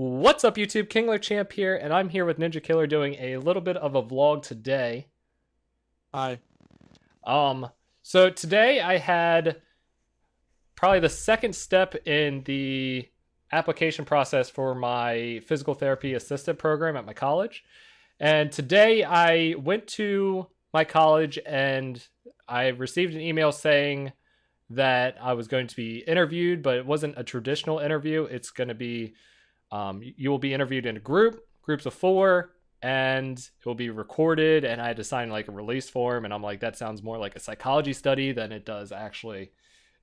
What's up, YouTube? Kingler Champ here, and I'm here with Ninja Killer doing a little bit of a vlog today. Hi. So today I had probably the second step in the application process for my physical therapy assistant program at my college. And today I went to my college and I received an email saying that I was going to be interviewed, but it wasn't a traditional interview. It's going to be you will be interviewed in groups of 4, and it will be recorded. And I had to sign like a release form, and I'm like, that sounds more like a psychology study than it does actually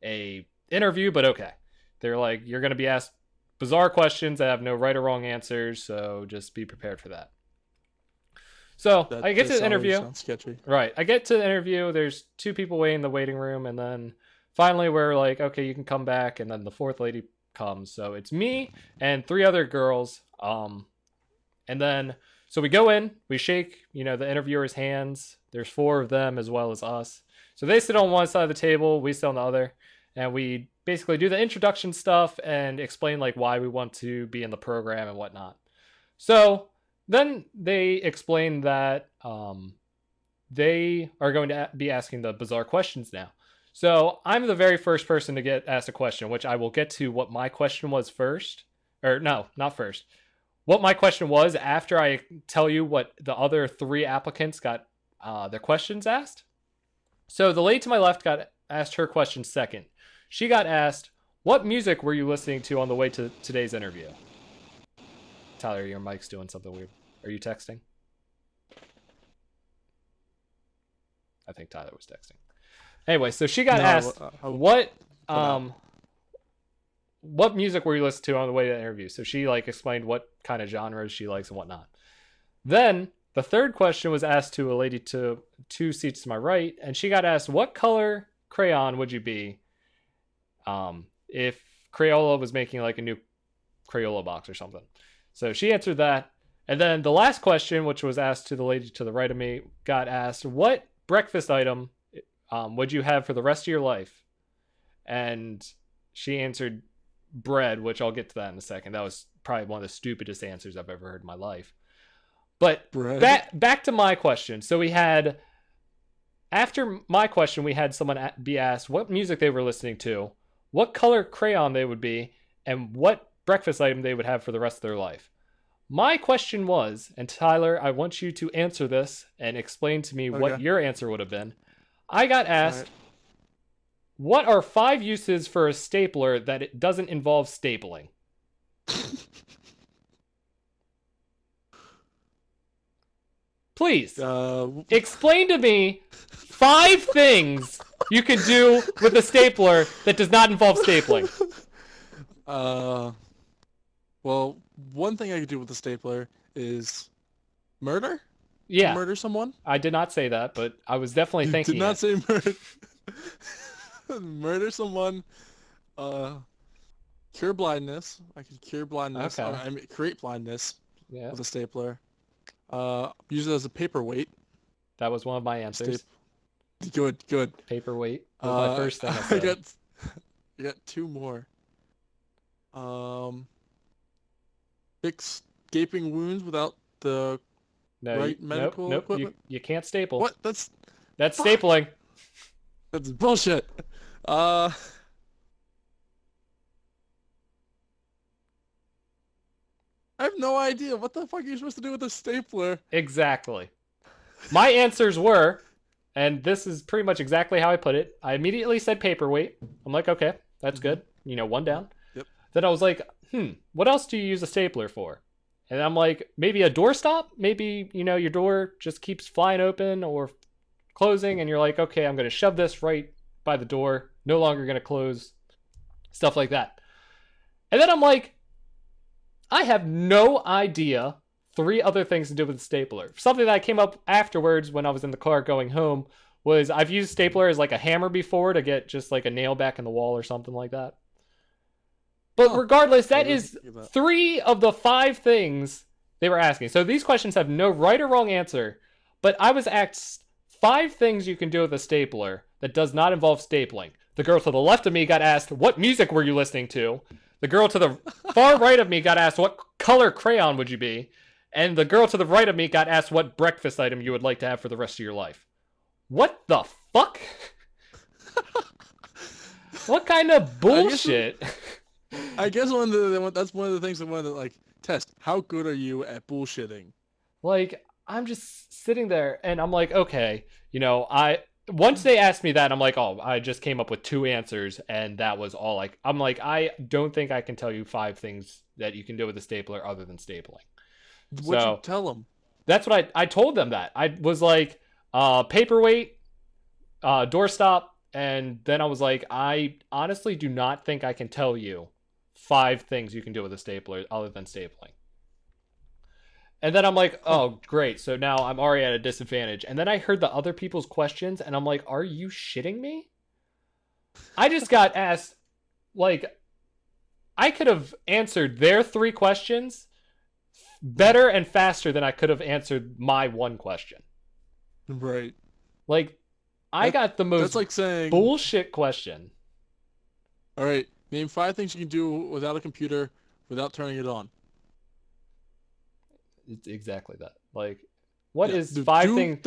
a interview. But okay, they're like, you're going to be asked bizarre questions that have no right or wrong answers, so just be prepared for that. So I get to the interview. Sounds sketchy. Right, I get to the interview. There's 2 people waiting in the waiting room, and then finally we're like, okay, you can come back. And then the 4th lady comes. So it's me and 3 other girls. And then so we go in, we shake, the interviewer's hands. There's 4 of them as well as us. So they sit on one side of the table, we sit on the other, and we basically do the introduction stuff and explain like why we want to be in the program and whatnot. So then they explain that they are going to be asking the bizarre questions now. So I'm the very first person to get asked a question, which I will get to what my question was first. Or no, not first. What my question was after I tell you what the other 3 applicants got their questions asked. So the lady to my left got asked her question second. She got asked, what music were you listening to on the way to today's interview? Tyler, your mic's doing something weird. Are you texting? I think Tyler was texting. Anyway, so she got asked, what music were you listening to on the way to the interview? So she explained what kind of genres she likes and whatnot. Then the third question was asked to a lady to 2 seats to my right, and she got asked, what color crayon would you be if Crayola was making like a new Crayola box or something? So she answered that. And then the last question, which was asked to the lady to the right of me, got asked, what breakfast item would you have for the rest of your life? And she answered bread, which I'll get to that in a second. That was probably one of the stupidest answers I've ever heard in my life. But back to my question. So we had, after my question, we had someone be asked what music they were listening to, what color crayon they would be, and what breakfast item they would have for the rest of their life. My question was, and Tyler, I want you to answer this and explain to me what your answer would have been. I got asked, what are 5 uses for a stapler that it doesn't involve stapling? Please, explain to me 5 things you could do with a stapler that does not involve stapling. Well, one thing I could do with a stapler is murder? Yeah. Murder someone? I did not say that, but I was definitely thinking did not say murder. Murder someone. Cure blindness. I could cure blindness. Okay. I mean, create blindness with a stapler. Use it as a paperweight. That was one of my answers. Good. Paperweight was my first thing I said. I got 2 more. Fix gaping wounds without the medical equipment. You can't staple. What? That's stapling. That's bullshit. I have no idea. What the fuck are you supposed to do with a stapler? Exactly. My answers were, and this is pretty much exactly how I put it. I immediately said paperweight. I'm like, okay, that's good. 1 down. Yep. Then I was like, what else do you use a stapler for? And I'm like, maybe a doorstop? Maybe, your door just keeps flying open or closing, and you're like, okay, I'm going to shove this right by the door. No longer going to close. Stuff like that. And then I'm like, I have no idea 3 other things to do with a stapler. Something that came up afterwards when I was in the car going home was I've used stapler as like a hammer before to get just like a nail back in the wall or something like that. But regardless, that is 3 of the 5 things they were asking. So these questions have no right or wrong answer, but I was asked 5 things you can do with a stapler that does not involve stapling. The girl to the left of me got asked, what music were you listening to? The girl to the far right of me got asked, what color crayon would you be? And the girl to the right of me got asked what breakfast item you would like to have for the rest of your life. What the fuck? What kind of bullshit? I guess that's one of the things I wanted to like test. How good are you at bullshitting? Like, I'm just sitting there and I'm like, okay, once they asked me that, I'm like, oh, I just came up with 2 answers and that was all. Like, I'm like, I don't think I can tell you 5 things that you can do with a stapler other than stapling. What'd you So tell them? that's what I told them. That I was like, paperweight, doorstop, and then I was like, I honestly do not think I can tell you 5 things you can do with a stapler other than stapling. And then I'm like, oh, great. So now I'm already at a disadvantage. And then I heard the other people's questions, and I'm like, are you shitting me? I just got asked, like, I could have answered their 3 questions better and faster than I could have answered my 1 question. Right. Like, I got the most that's like saying, bullshit question. All right, name 5 things you can do without a computer without turning it on. It's exactly that. Like, what is 5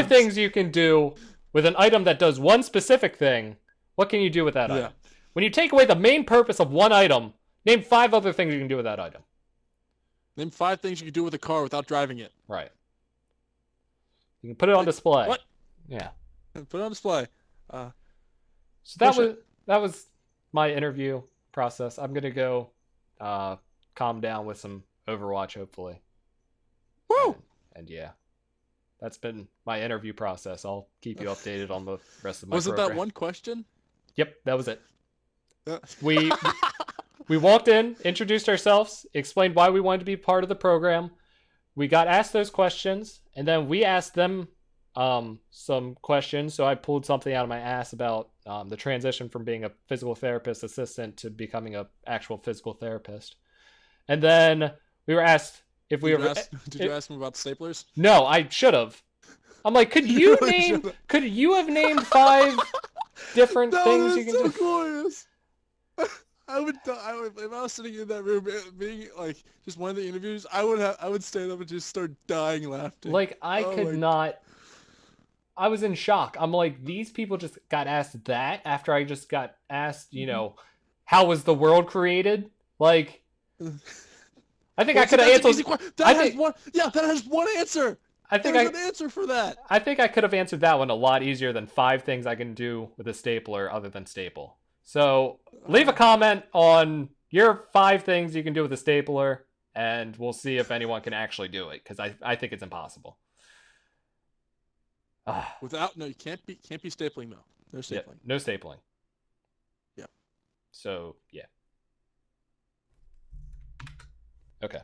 things you can do with an item that does one specific thing? What can you do with that item? When you take away the main purpose of one item, name 5 other things you can do with that item. Name 5 things you can do with a car without driving it. Right. You can put it on display. What? Yeah. Put it on display. So that was my interview process. I'm gonna go calm down with some Overwatch, hopefully. Woo! And yeah, that's been my interview process. I'll keep you updated on the rest of my Was program. it that one question? Yep, that was it. We walked in, introduced ourselves, explained why we wanted to be part of the program. We got asked those questions, and then we asked them some questions. So I pulled something out of my ass about the transition from being a physical therapist assistant to becoming an actual physical therapist. And then we were asked if we were. Did you ask them about staplers? No, I should have. I'm like, could you have named 5 different things you can do? Glorious. I would if I was sitting in that room being like just one of the interviews, I would stand up and just start dying laughing. Like, I could not. I was in shock. I'm like, these people just got asked that after I just got asked, how was the world created? Like, I think I could have answered. That has one answer. There's an answer for that. I think I could have answered that one a lot easier than 5 things I can do with a stapler other than staple. So leave a comment on your 5 things you can do with a stapler, and we'll see if anyone can actually do it, because I think it's impossible. You can't be stapling though. No stapling. Yeah, no stapling. Yeah. So yeah. Okay.